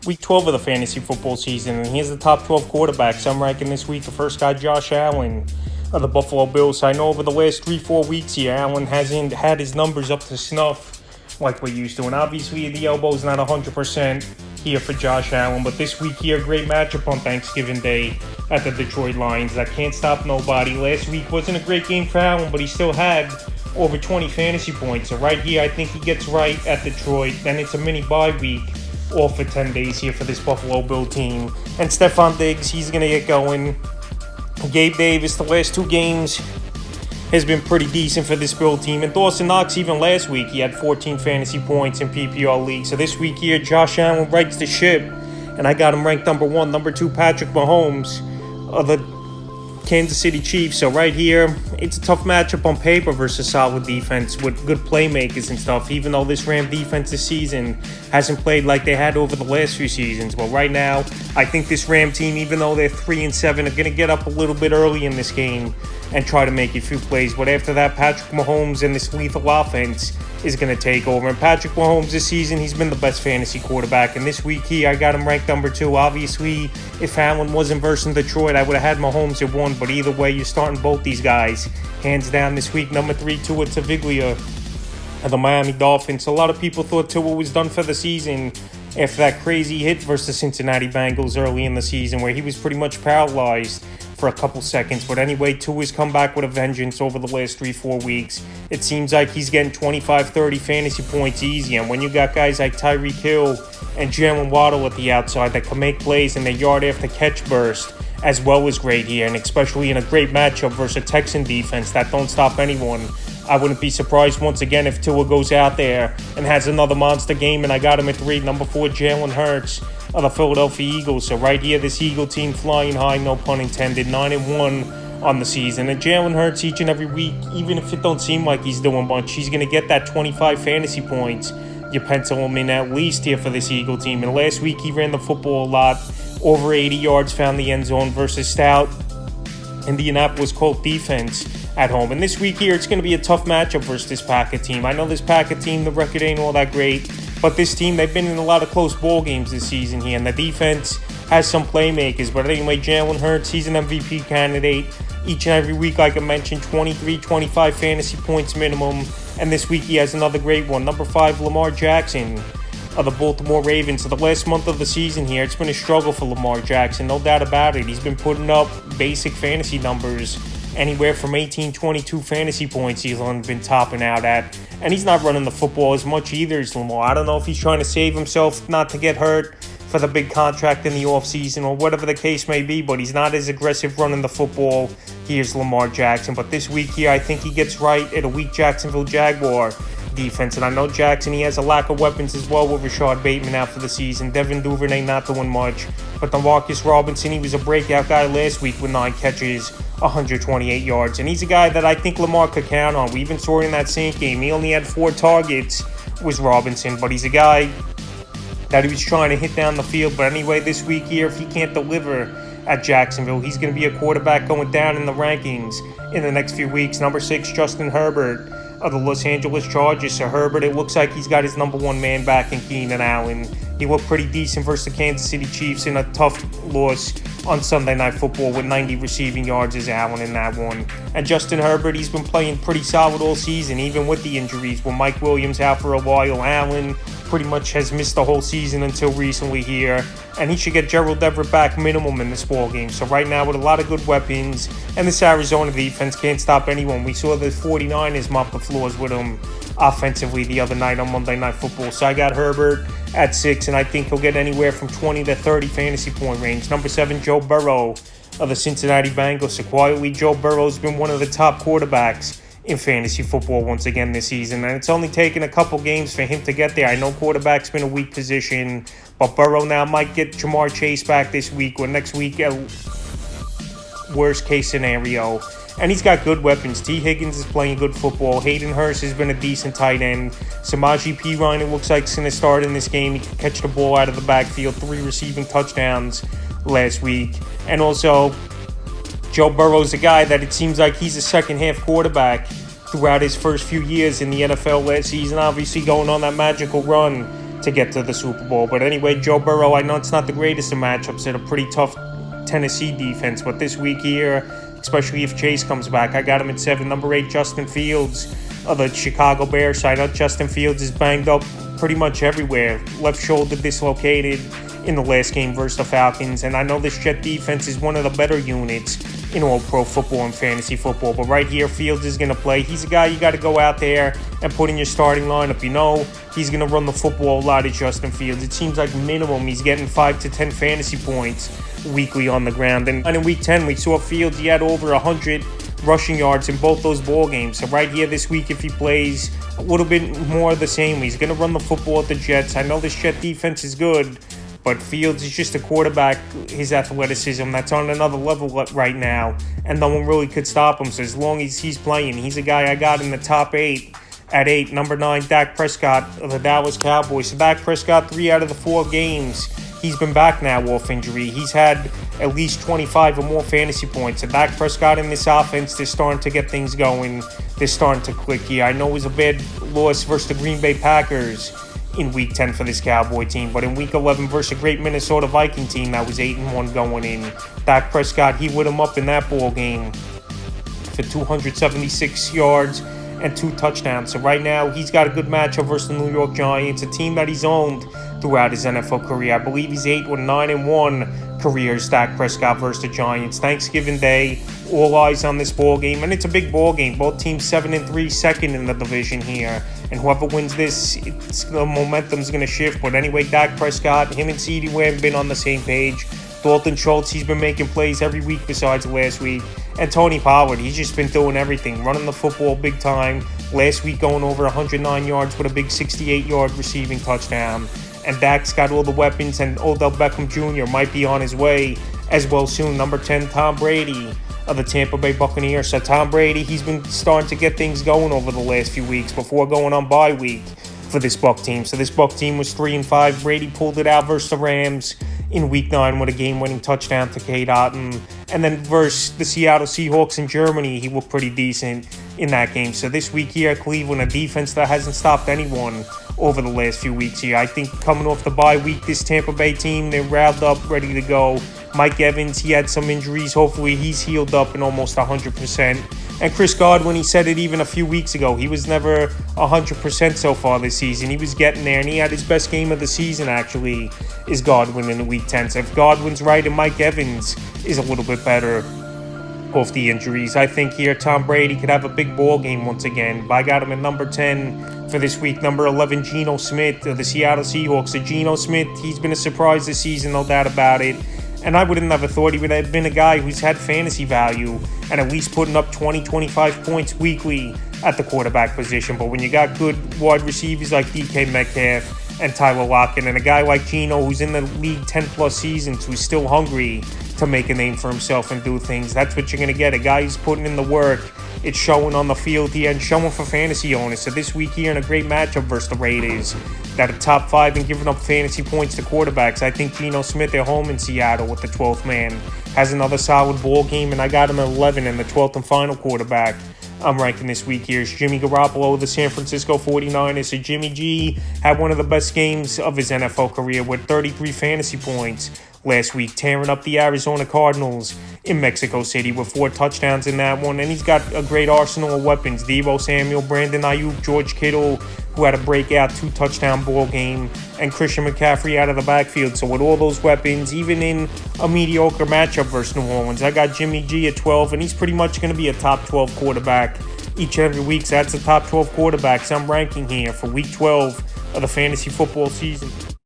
Week 12 of the fantasy football season, and here's the top 12 quarterbacks. I'm ranking this week. The first guy, Josh Allen of the Buffalo Bills. I know over the last 3-4 weeks here, Allen hasn't had his numbers up to snuff like we're used to, and obviously the elbow's not 100% here for Josh Allen, but this week here, great matchup on Thanksgiving Day at the Detroit Lions. That can't stop nobody. Last week wasn't a great game for Allen, but he still had over 20 fantasy points. So right here, I think he gets right at Detroit. Then it's a mini bye week, all for 10 days here for this Buffalo Bill team. And Stephon Diggs, he's going to get going. Gabe Davis, the last two games, has been pretty decent for this Bill team. And Dawson Knox, even last week, he had 14 fantasy points in PPR league. So this week here, Josh Allen rights the ship. And I got him ranked number 1. Number 2, Patrick Mahomes of the Kansas City Chiefs. So right here, it's a tough matchup on paper versus solid defense with good playmakers and stuff, even though this Ram defense this season hasn't played like they had over the last few seasons. But right now, I think this Ram team, even though they're 3-7, are going to get up a little bit early in this game and try to make a few plays. But after that, Patrick Mahomes and this lethal offense is going to take over. And Patrick Mahomes this season, he's been the best fantasy quarterback. And this week here, I got him ranked number 2. Obviously, if Allen wasn't versus Detroit, I would have had Mahomes at 1. But either way, you're starting both these guys. Hands down this week, number 3, Tua Tagovailoa of the Miami Dolphins. A lot of people thought Tua was done for the season after that crazy hit versus the Cincinnati Bengals early in the season where he was pretty much paralyzed for a couple seconds. But anyway, Tua's come back with a vengeance over the last 3-4 weeks. It seems like he's getting 25-30 fantasy points easy. And when you got guys like Tyreek Hill and Jalen Waddle at the outside that can make plays in their yard after catch burst, as well as great here, and especially in a great matchup versus a Texan defense that don't stop anyone, I wouldn't be surprised once again if Tua goes out there and has another monster game. And I got him at 3. Number 4, Jalen Hurts of the Philadelphia Eagles. So right here, this Eagle team flying high, no pun intended, 9-1 on the season. And Jalen Hurts each and every week, even if it don't seem like he's doing much, he's going to get that 25 fantasy points. You pencil him in at least here for this Eagle team. And last week, he ran the football a lot, over 80 yards, found the end zone versus stout Indianapolis Colts defense at home. And this week here, it's going to be a tough matchup versus this Packer team. I know this Packer team, the record ain't all that great, but this team, they've been in a lot of close ball games this season here, and the defense has some playmakers. But anyway, Jalen Hurts, he's an MVP candidate each and every week. Like I mentioned, 23, 25 fantasy points minimum. And this week, he has another great one. Number 5, Lamar Jackson of the Baltimore Ravens. So the last month of the season here, it's been a struggle for Lamar Jackson, no doubt about it. He's been putting up basic fantasy numbers, anywhere from 18, 22 fantasy points he's been topping out at. And he's not running the football as much either as Lamar. I don't know if he's trying to save himself not to get hurt for the big contract in the offseason or whatever the case may be, but he's not as aggressive running the football. Here's Lamar Jackson. But this week here, I think he gets right at a weak Jacksonville Jaguar defense. And I know Jackson, he has a lack of weapons as well with Rashad Bateman out for the season. Devin Duvernay not doing much. But Demarcus Robinson, he was a breakout guy last week with 9 catches, 128 yards. And he's a guy that I think Lamar could count on. We even saw it in that Saint game. He only had 4 targets, was Robinson. But he's a guy that he was trying to hit down the field. But anyway, this week here, if he can't deliver at Jacksonville, he's going to be a quarterback going down in the rankings in the next few weeks. Number 6, Justin Herbert of the Los Angeles Chargers. So Herbert, it looks like he's got his number 1 man back in Keenan Allen. He looked pretty decent versus the Kansas City Chiefs in a tough loss on Sunday Night Football with 90 receiving yards as Allen in that one. And Justin Herbert, he's been playing pretty solid all season, even with the injuries. With Mike Williams out for a while, Allen pretty much has missed the whole season until recently here. And he should get Gerald Everett back minimum in this ball game. So right now, with a lot of good weapons, and this Arizona defense can't stop anyone. We saw the 49ers mop the floors with him offensively the other night on Monday Night Football. So I got Herbert at 6, and I think he'll get anywhere from 20 to 30 fantasy point range. Number 7, Joe Burrow of the Cincinnati Bengals. So quietly, Joe Burrow's been one of the top quarterbacks in fantasy football once again this season, and it's only taken a couple games for him to get there. I know quarterback's been a weak position, but Burrow now might get Jamar Chase back this week or next week at worst case scenario. And he's got good weapons. T. Higgins is playing good football. Hayden Hurst has been a decent tight end. Samaje Perine, it looks like, is going to start in this game. He can catch the ball out of the backfield. 3 receiving touchdowns last week. And also, Joe Burrow's a guy that it seems like he's a second-half quarterback throughout his first few years in the NFL last season. Obviously going on that magical run to get to the Super Bowl. But anyway, Joe Burrow, I know it's not the greatest of matchups. They're a pretty tough Tennessee defense, but this week here, especially if Chase comes back, I got him at 7. Number 8, Justin Fields of the Chicago Bears. So I know Justin Fields is banged up pretty much everywhere. Left shoulder dislocated in the last game versus the Falcons, and I know this Jet defense is one of the better units in all pro football and fantasy football, but right here, Fields is going to play. He's a guy you got to go out there and put in your starting lineup. You know he's going to run the football a lot at Justin Fields. It seems like minimum he's getting 5 to 10 fantasy points weekly on the ground, and in week 10 we saw Fields, he had over 100 rushing yards in both those ball games. So right here this week, if he plays a little bit more of the same, he's going to run the football at the Jets. I know this Jet defense is good, but Fields is just a quarterback, his athleticism, that's on another level right now, and no one really could stop him. So as long as he's playing, he's a guy I got in the top 8. At 8, number 9, Dak Prescott of the Dallas Cowboys. So Dak Prescott, 3 out of the 4 games, he's been back now off injury. He's had at least 25 or more fantasy points. So Dak Prescott in this offense, they're starting to get things going. They're starting to click here. I know it was a bad loss versus the Green Bay Packers in week 10 for this Cowboy team, but in week 11 versus a great Minnesota Viking team that was 8-1 going in, Dak Prescott, he lit him up in that ball game for 276 yards and 2 touchdowns. So right now he's got a good matchup versus the New York Giants, a team that he's owned throughout his NFL career. I believe he's 8-9-1 careers, Dak Prescott versus the Giants. Thanksgiving Day, all eyes on this ball game, and it's a big ball game. Both teams 7-3, second in the division here, and whoever wins this, the momentum's going to shift. But anyway, Dak Prescott, him and CeeDee Lamb have been on the same page. Dalton Schultz, he's been making plays every week besides last week. And Tony Pollard, he's just been doing everything, running the football big time. Last week going over 109 yards with a big 68-yard receiving touchdown. And Dak's got all the weapons, and Odell Beckham Jr. might be on his way as well soon. Number 10, Tom Brady of the Tampa Bay Buccaneers. So Tom Brady, he's been starting to get things going over the last few weeks before going on bye week for this Buc team. So this Buc team was 3-5. Brady pulled it out versus the Rams in week 9 with a game-winning touchdown to Cade Otton. And then versus the Seattle Seahawks in Germany, he looked pretty decent in that game. So this week here, Cleveland, a defense that hasn't stopped anyone over the last few weeks here. I think coming off the bye week, this Tampa Bay team, they're riled up, ready to go. Mike Evans, he had some injuries. Hopefully he's healed up and almost 100%. And Chris Godwin, he said it even a few weeks ago. He was never 100% so far this season. He was getting there, and he had his best game of the season, actually, is Godwin in week 10. So if Godwin's right and Mike Evans is a little bit better off the injuries, I think here Tom Brady could have a big ball game once again. But I got him at number 10 for this week. Number 11, Geno Smith of the Seattle Seahawks. So Geno Smith, he's been a surprise this season, no doubt about it. And I would have never thought he would have been a guy who's had fantasy value and at least putting up 20, 25 points weekly at the quarterback position. But when you got good wide receivers like DK Metcalf and Tyler Lockett, and a guy like Geno who's in the league 10-plus seasons, who's still hungry to make a name for himself and do things, that's what you're going to get. A guy who's putting in the work. It's showing on the field here and showing for fantasy owners. So this week here in a great matchup versus the Raiders that are top 5 and giving up fantasy points to quarterbacks, I think Geno Smith at home in Seattle with the 12th man has another solid ball game, and I got him at 11, and the 12th and final quarterback I'm ranking this week here is Jimmy Garoppolo of the San Francisco 49ers. So Jimmy G had one of the best games of his NFL career with 33 fantasy points last week, tearing up the Arizona Cardinals in Mexico City with 4 touchdowns in that one. And he's got a great arsenal of weapons. Deebo Samuel, Brandon Ayuk, George Kittle, who had a breakout 2-touchdown ball game, and Christian McCaffrey out of the backfield. So with all those weapons, even in a mediocre matchup versus New Orleans, I got Jimmy G at 12, and he's pretty much going to be a top 12 quarterback each and every week. So that's the top 12 quarterbacks I'm ranking here for week 12 of the fantasy football season.